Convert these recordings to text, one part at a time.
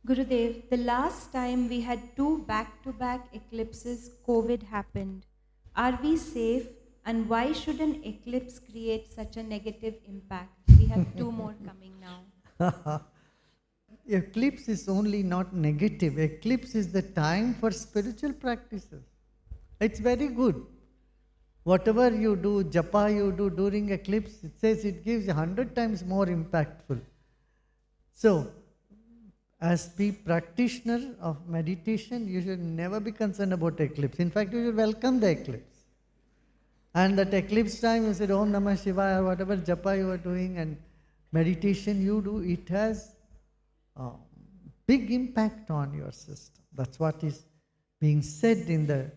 Gurudev, the last time we had two back to back eclipses, COVID happened. Are we safe? And why should an eclipse create such a negative impact? We have two more coming now. Eclipse is only not negative. Eclipse is the time for spiritual practices. It's very good. Whatever you do, japa you do during eclipse, it says it gives 100 times more impactful. So, as the practitioner of meditation, you should never be concerned about eclipse. In fact, you should welcome the eclipse. And that eclipse time, you said Om Namah Shivaya or whatever japa you are doing and meditation you do, it has a big impact on your system. That's what is being said in the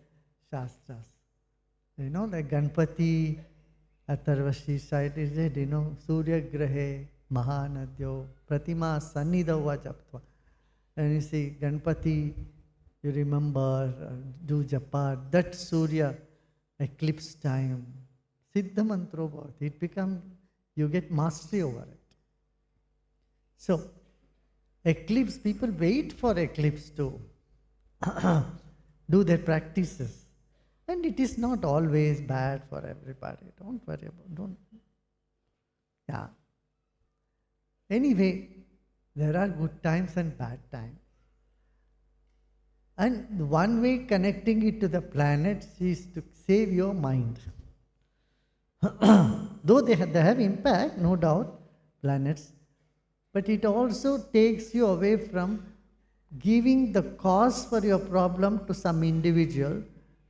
Shastras. You know, like Ganpati, Atharvashi side is said, Surya Grahe, Mahanadyo, Pratima Sannidava Japtva. And you see, Ganpati, you remember, do japa, that Surya eclipse time, Siddha Mantra Bhavat, it becomes, you get mastery over it. So, eclipse, people wait for eclipse to do their practices. And it is not always bad for everybody. Don't worry don't. Yeah. Anyway, there are good times and bad times. And one way connecting it to the planets is to save your mind. Though they have impact, no doubt, planets, but it also takes you away from giving the cause for your problem to some individual,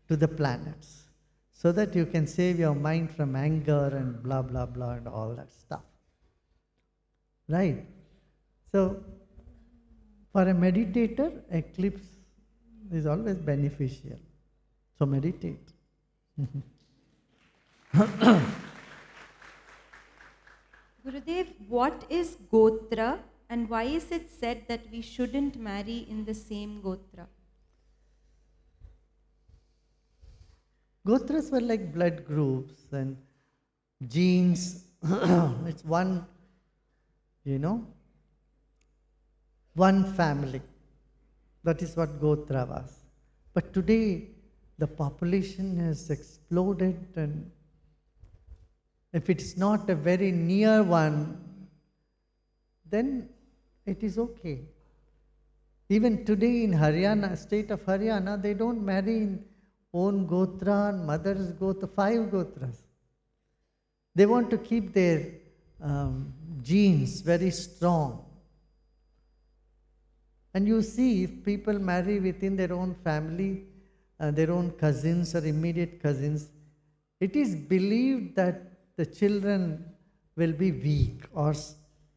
to the planets, so that you can save your mind from anger and blah, blah, blah and all that stuff. Right? So, for a meditator, eclipse is always beneficial. So meditate. Gurudev, what is Gotra and why is it said that we shouldn't marry in the same Gotra? Gotras were like blood groups and genes. It's one, one family. That is what Gotra was. But today, the population has exploded, and if it's not a very near one, then it is okay. Even today in Haryana, state of Haryana, they don't marry in own Gotra and mother's Gotra, 5 Gotras. They want to keep their genes very strong. And you see, if people marry within their own family, their own cousins or immediate cousins, it is believed that the children will be weak or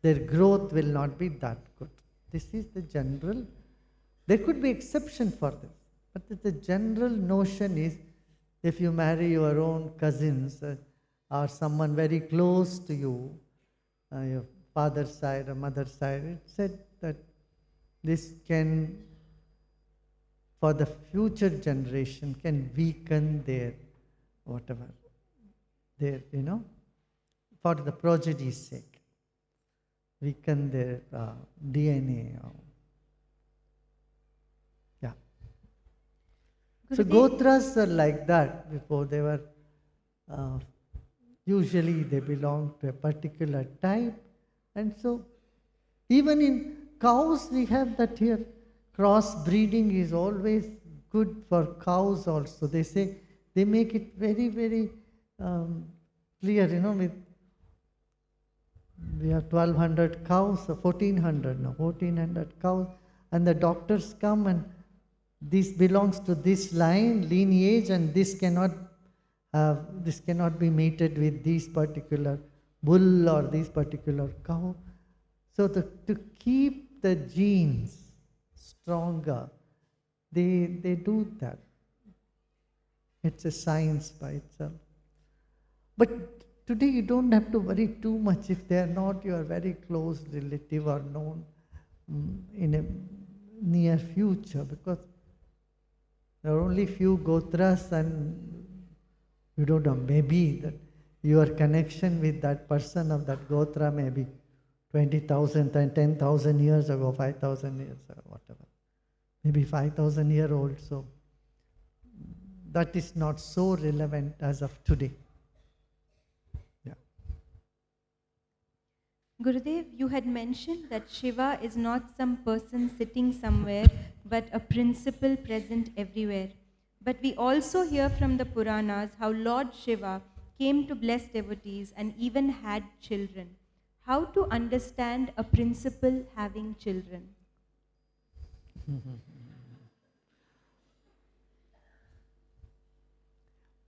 their growth will not be that good. This is the general. There could be exception for this, but the general notion is if you marry your own cousins or someone very close to you, your father's side or mother's side, it said that this can, for the future generation, can weaken their whatever, their, for the progeny's sake, weaken their DNA. Yeah. So Gotras are like that before they were, usually they belong to a particular type. And so even in cows, we have that here. Cross breeding is always good for cows also. They say, they make it very, very clear, with we have 1200 cows, or 1400 now, 1400 cows, and the doctors come and this belongs to this line, lineage, and this cannot be mated with this particular bull or this particular cow. So to keep the genes stronger, they do that. It's a science by itself. But today you don't have to worry too much if they are not your very close relative or known in a near future, because there are only few Gotras and you don't know, maybe that your connection with that person of that Gotra may be 20,000 and 10,000 years ago, 5,000 years ago, whatever. Maybe 5,000 year old, so that is not so relevant as of today. Yeah. Gurudev, you had mentioned that Shiva is not some person sitting somewhere, but a principle present everywhere. But we also hear from the Puranas how Lord Shiva came to bless devotees and even had children. How to understand a principle having children?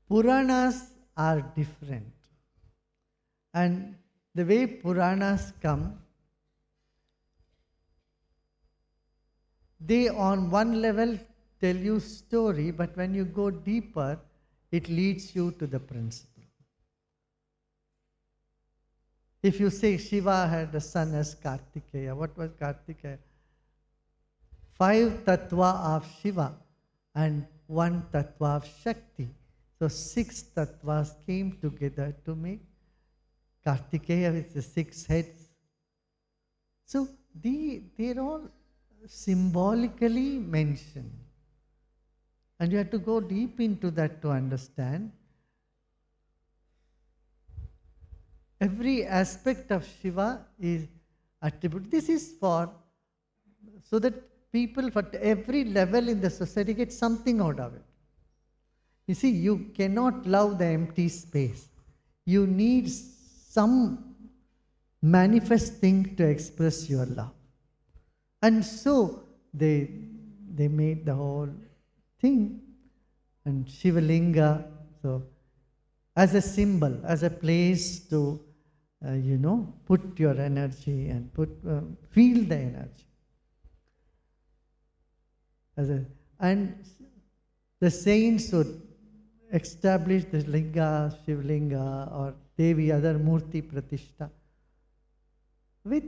Puranas are different. And the way Puranas come, they on one level tell you story, but when you go deeper, it leads you to the principle. If you say Shiva had a son as Kartikeya, what was Kartikeya? 5 tattva of Shiva and 1 tattva of Shakti. So 6 tattvas came together to make Kartikeya with the 6 heads. So they're all symbolically mentioned. And you have to go deep into that to understand. Every aspect of Shiva is attributed. This is so that people at every level in the society get something out of it. You see, you cannot love the empty space. You need some manifest thing to express your love. And so they made the whole thing. And Shiva Linga, so as a symbol, as a place to, put your energy and feel the energy. And the saints would establish the Linga, Shiva Linga or Devi, other Murti Pratishta with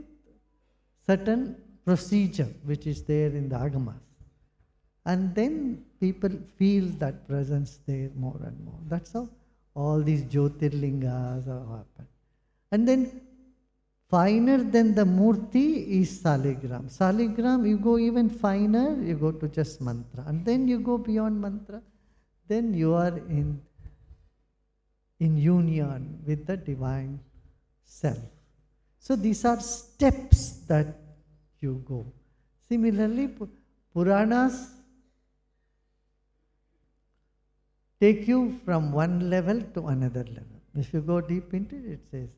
certain procedure which is there in the Agamas. And then people feel that presence there more and more. That's how all these Jyotirlingas happen. And then finer than the Murti is Saligram. Saligram, you go even finer, you go to just mantra. And then you go beyond mantra, then you are in union with the divine self. So these are steps that you go. Similarly, Puranas take you from one level to another level. If you go deep into it, it says,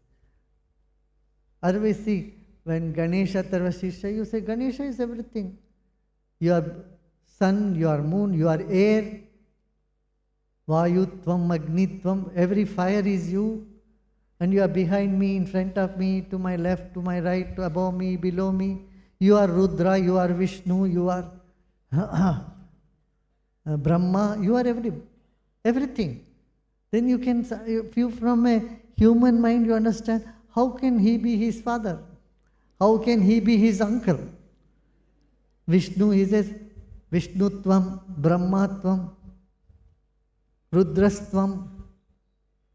otherwise, see, when Ganesha Tarvasisha, you say Ganesha is everything. You are sun, you are moon, you are air, Vayutvam, Magnitvam, every fire is you, and you are behind me, in front of me, to my left, to my right, to above me, below me. You are Rudra, you are Vishnu, you are Brahma, you are everything. Then you can, if you from a human mind, you understand, how can he be his father? How can he be his uncle? Vishnu, he says, Vishnutvam, Brahmatvam, Rudrastvam,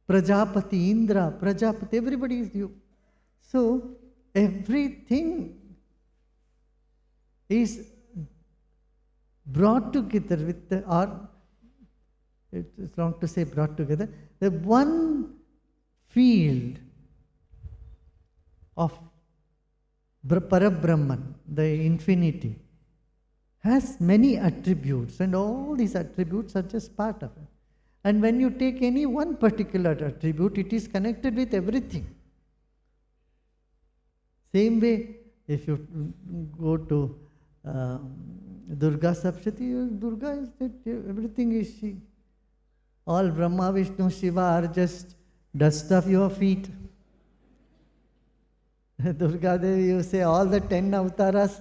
Prajapati, Indra, Prajapati, everybody is you. So, everything is brought together with it's wrong to say brought together, the one field of Parabrahman, the infinity, has many attributes, and all these attributes are just part of it. And when you take any one particular attribute, it is connected with everything. Same way, if you go to Durga Sapshati, Durga is that everything is she. All Brahma, Vishnu, Shiva are just dust of your feet. Durga Devi, you say all the 10 avatars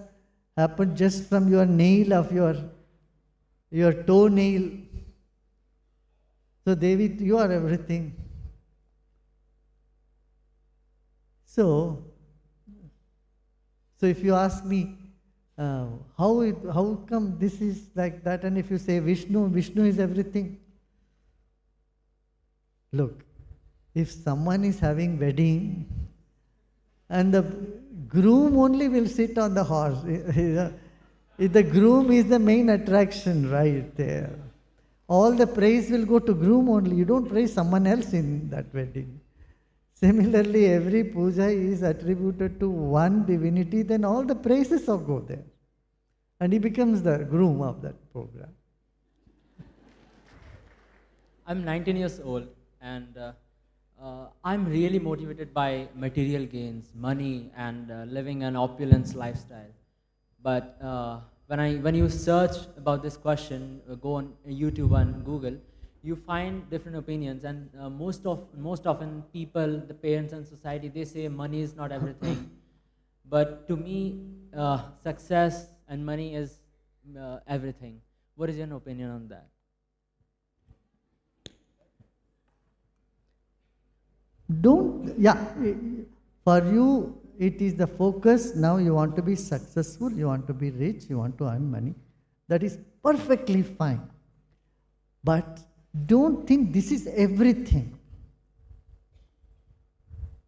happened just from your nail of your toenail. So Devi, you are everything. So if you ask me, how come this is like that, and if you say Vishnu is everything. Look, if someone is having wedding and the groom only will sit on the horse. If the groom is the main attraction right there. All the praise will go to groom only. You don't praise someone else in that wedding. Similarly, every puja is attributed to one divinity, then all the praises will go there. And he becomes the groom of that program. I'm 19 years old, and I'm really motivated by material gains, money, and living an opulence lifestyle. But when you search about this question, go on YouTube and Google, you find different opinions, and most often people, the parents and society, they say money is not everything. But to me, success and money is everything. What is your opinion on that? For you, it is the focus. Now you want to be successful, you want to be rich, you want to earn money. That is perfectly fine. But don't think this is everything.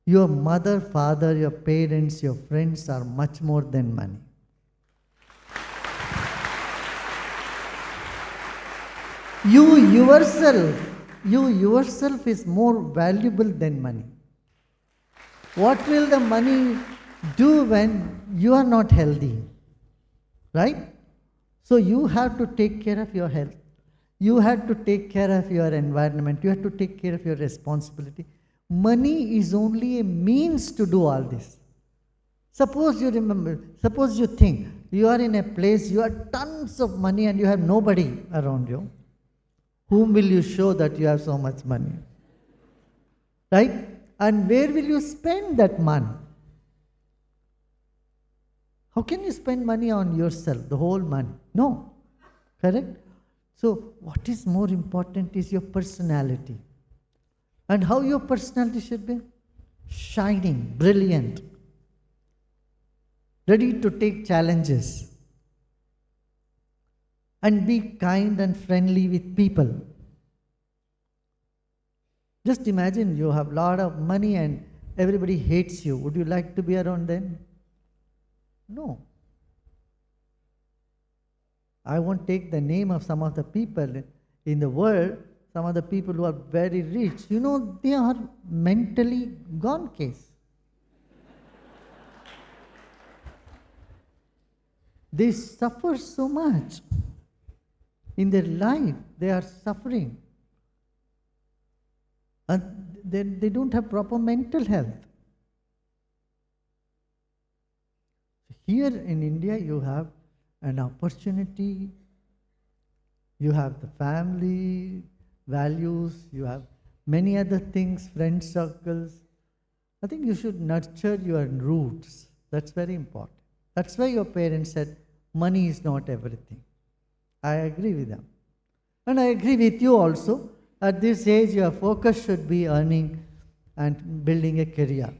Your mother, father, your parents, your friends are much more than money. You yourself is more valuable than money. What will the money do when you are not healthy? Right? So you have to take care of your health. You have to take care of your environment. You have to take care of your responsibility. Money is only a means to do all this. Suppose you think you are in a place, you have tons of money and you have nobody around you. Whom will you show that you have so much money? Right? And where will you spend that money? How can you spend money on yourself, the whole money? No. Correct? So what is more important is your personality. And how your personality should be? Shining, brilliant, ready to take challenges, and be kind and friendly with people. Just imagine you have a lot of money and everybody hates you. Would you like to be around them? No. I won't take the name of some of the people in the world, some of the people who are very rich. You know, they are mentally gone case. They suffer so much. In their life, they are suffering. And they don't have proper mental health. Here in India, you have an opportunity, you have the family, values, you have many other things, friend circles. I think you should nurture your roots. That's very important. That's why your parents said, money is not everything. I agree with them. And I agree with you also. At this age, your focus should be earning and building a career.